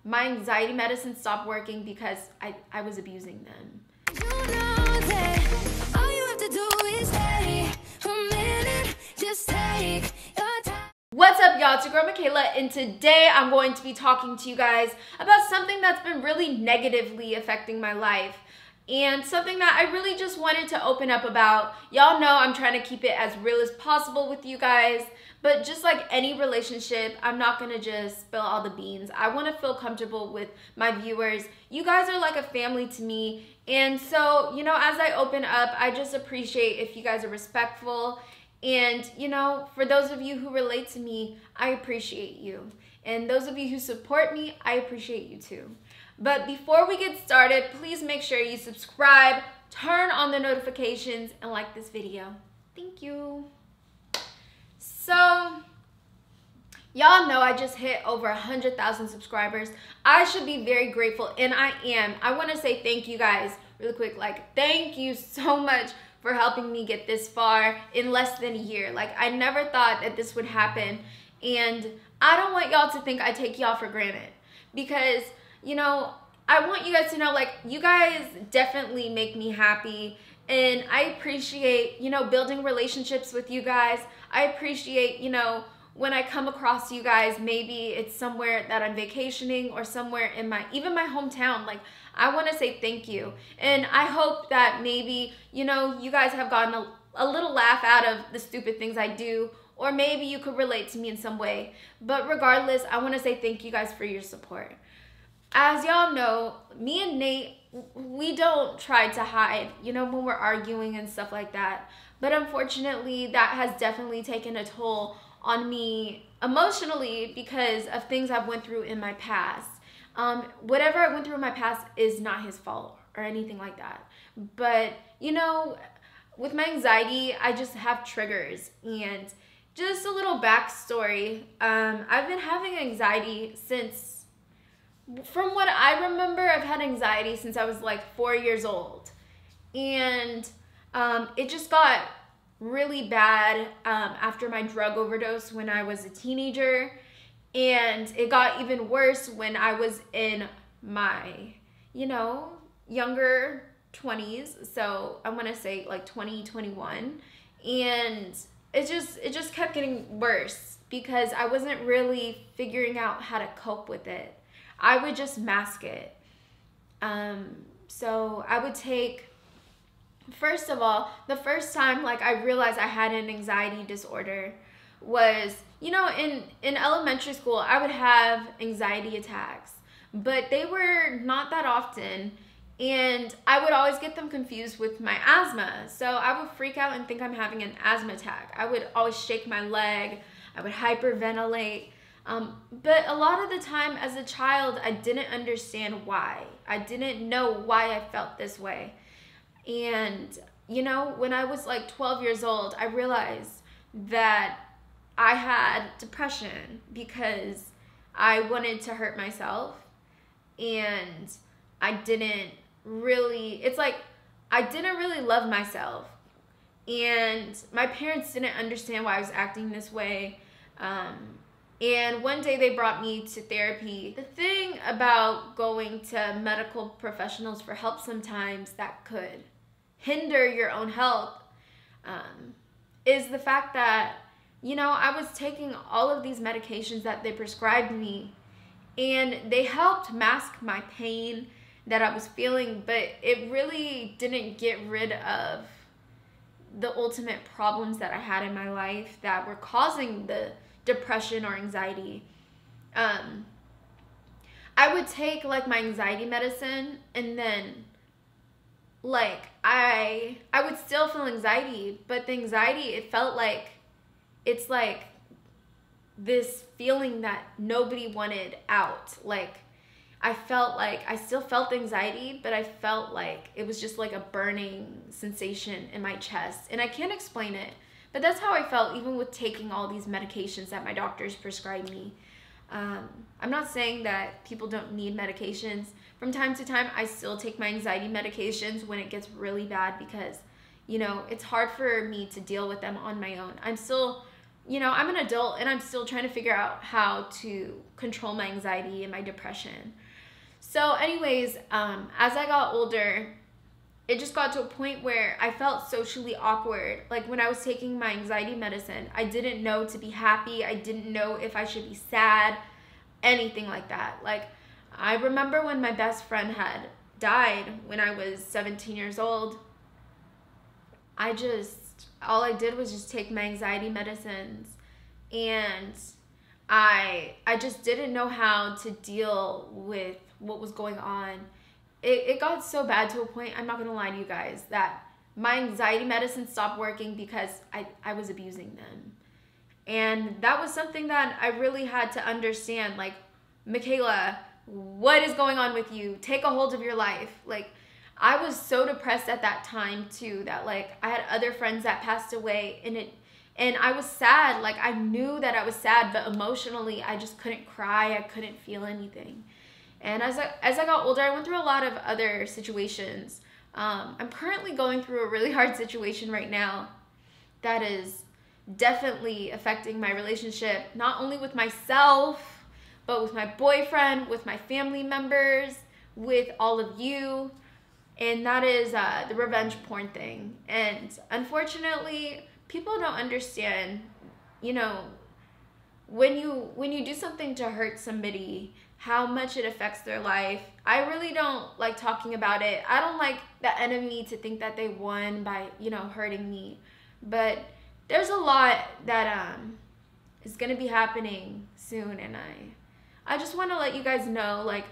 my anxiety medicine stopped working because I was abusing them. You know that all you have to do is stay a minute, just take your time. What's up, y'all? It's your girl Michaela, and today I'm going to be talking to you guys about something that's been really negatively affecting my life and something that I really just wanted to open up about. Y'all know I'm trying to keep it as real as possible with you guys, but just like any relationship, I'm not gonna just spill all the beans. I want to feel comfortable with my viewers. You guys are like a family to me, and so, you know, as I open up, I just appreciate if you guys are respectful. And, you know, for those of you who relate to me, I appreciate you. And those of you who support me, I appreciate you too. But before we get started, please make sure you subscribe, turn on the notifications, and like this video. Thank you. So, y'all know I just hit over 100,000 subscribers. I should be very grateful, and I am. I want to say thank you guys really quick. Like, thank you so much for helping me get this far in less than a year. Like, I never thought that this would happen, and I don't want y'all to think I take y'all for granted, because, you know, I want you guys to know, like, you guys definitely make me happy, and I appreciate, you know, building relationships with you guys. I appreciate, you know, when I come across you guys, maybe it's somewhere that I'm vacationing or somewhere in even my hometown. Like, I want to say thank you. And I hope that maybe, you know, you guys have gotten a little laugh out of the stupid things I do, or maybe you could relate to me in some way. But regardless, I want to say thank you guys for your support. As y'all know, me and Nate, we don't try to hide, you know, when we're arguing and stuff like that. But unfortunately, that has definitely taken a toll on me emotionally because of things I've went through in my past. Whatever I went through in my past is not his fault or anything like that. But, you know, with my anxiety, I just have triggers. And just a little backstory, I've been having anxiety since, from what I remember, I've had anxiety since I was like 4 years old. And it just got really bad after my drug overdose when I was a teenager. And it got even worse when I was in my, you know, younger 20s. So I want to say like 2021. And it just kept getting worse because I wasn't really figuring out how to cope with it. I would just mask it. So I would take, first of all, the first time like I realized I had an anxiety disorder was, you know, in elementary school, I would have anxiety attacks, but they were not that often, and I would always get them confused with my asthma. So I would freak out and think I'm having an asthma attack. I would always shake my leg. I would hyperventilate. But a lot of the time as a child, I didn't understand why. I didn't know why I felt this way. And, you know, when I was like 12 years old, I realized that I had depression because I wanted to hurt myself, and I didn't really, it's like I didn't really love myself, and my parents didn't understand why I was acting this way. And one day they brought me to therapy. The thing about going to medical professionals for help sometimes that could hinder your own health is the fact that, you know, I was taking all of these medications that they prescribed me, and they helped mask my pain that I was feeling, but it really didn't get rid of the ultimate problems that I had in my life that were causing the depression or anxiety. I would take like my anxiety medicine, and then like I would still feel anxiety, but the anxiety, it felt like, it's like this feeling that nobody wanted out. Like, I felt like I still felt anxiety, but I felt like it was just like a burning sensation in my chest. And I can't explain it, but that's how I felt even with taking all these medications that my doctors prescribed me. I'm not saying that people don't need medications. From time to time, I still take my anxiety medications when it gets really bad because, you know, it's hard for me to deal with them on my own. I'm still you know, I'm an adult and I'm still trying to figure out how to control my anxiety and my depression. So anyways, as I got older, it just got to a point where I felt socially awkward. Like when I was taking my anxiety medicine, I didn't know to be happy. I didn't know if I should be sad, anything like that. Like I remember when my best friend had died when I was 17 years old. All I did was just take my anxiety medicines, and I just didn't know how to deal with what was going on. It got so bad to a point, I'm not gonna lie to you guys, that my anxiety medicine stopped working because I was abusing them. And that was something that I really had to understand. Like, Michaela, what is going on with you? Take a hold of your life. Like, I was so depressed at that time too, that like I had other friends that passed away, and I was sad. Like, I knew that I was sad, but emotionally I just couldn't cry. I couldn't feel anything. And as I got older, I went through a lot of other situations. I'm currently going through a really hard situation right now that is definitely affecting my relationship, not only with myself, but with my boyfriend, with my family members, with all of you. And that is the revenge porn thing. And unfortunately, people don't understand, you know, when you do something to hurt somebody, how much it affects their life. I really don't like talking about it. I don't like the enemy to think that they won by, you know, hurting me. But there's a lot that is going to be happening soon, and I just want to let you guys know, like,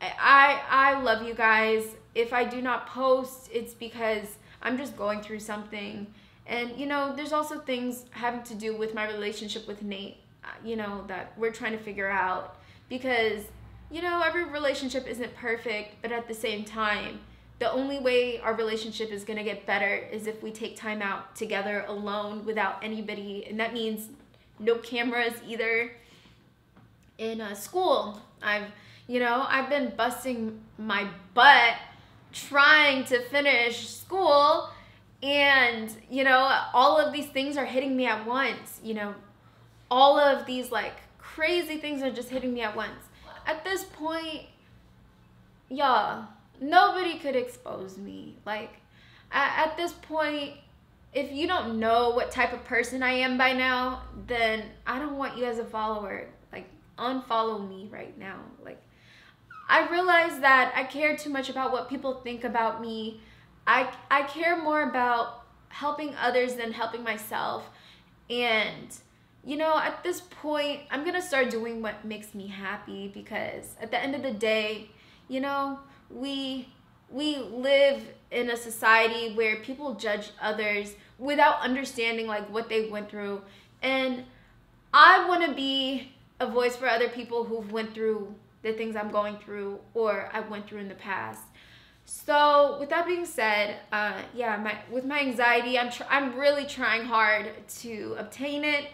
I love you guys. If I do not post, it's because I'm just going through something. And, you know, there's also things having to do with my relationship with Nate, you know, that we're trying to figure out. Because, you know, every relationship isn't perfect, but at the same time, the only way our relationship is going to get better is if we take time out together alone without anybody. And that means no cameras either. In school, I've been busting my butt trying to finish school, and, you know, all of these things are hitting me at once. You know, all of these like crazy things are just hitting me at once. At this point, y'all, nobody could expose me. Like, at this point, if you don't know what type of person I am by now, then I don't want you as a follower. Like, unfollow me right now. Like, I realize that I care too much about what people think about me. I care more about helping others than helping myself. And, you know, at this point, I'm going to start doing what makes me happy, because at the end of the day, you know, we live in a society where people judge others without understanding like what they went through. And I want to be a voice for other people who've went through the things I'm going through, or I went through in the past. So with that being said, with my anxiety, I'm really trying hard to obtain it.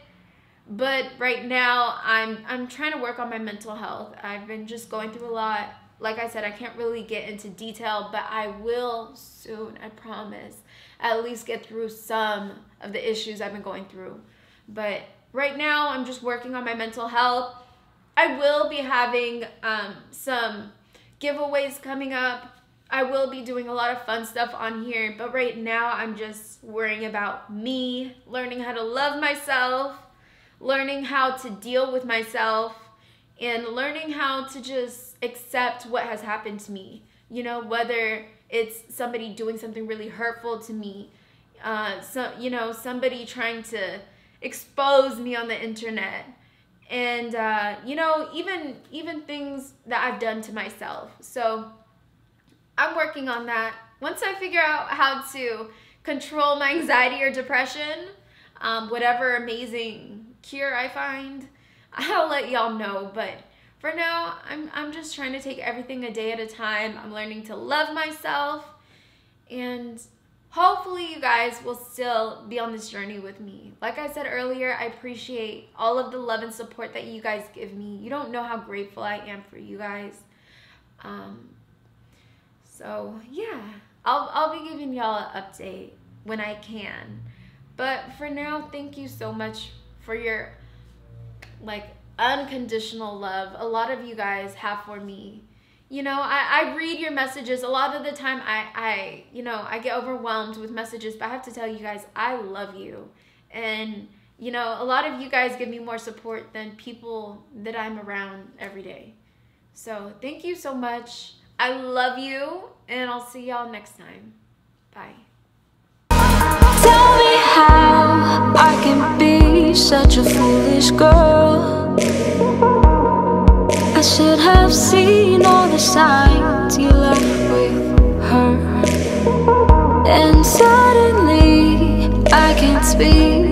But right now, I'm trying to work on my mental health. I've been just going through a lot. Like I said, I can't really get into detail, but I will soon, I promise. At least get through some of the issues I've been going through. But right now, I'm just working on my mental health. I will be having some giveaways coming up. I will be doing a lot of fun stuff on here. But right now, I'm just worrying about me, learning how to love myself, learning how to deal with myself, and learning how to just accept what has happened to me. You know, whether it's somebody doing something really hurtful to me, somebody trying to expose me on the internet, and even things that I've done to myself. So I'm working on that. Once I figure out how to control my anxiety or depression, whatever amazing cure I find, I'll let y'all know. But for now, I'm just trying to take everything a day at a time. I'm learning to love myself, and hopefully you guys will still be on this journey with me. Like I said earlier, I appreciate all of the love and support that you guys give me. You don't know how grateful I am for you guys. So yeah, I'll be giving y'all an update when I can. But for now, thank you so much for your like unconditional love a lot of you guys have for me. You know, I read your messages. A lot of the time I get overwhelmed with messages, but I have to tell you guys, I love you. And, you know, a lot of you guys give me more support than people that I'm around every day. So thank you so much. I love you, and I'll see y'all next time. Bye. Tell me how I can be such a foolish girl. I should have seen all the signs you left with her. And suddenly I can't speak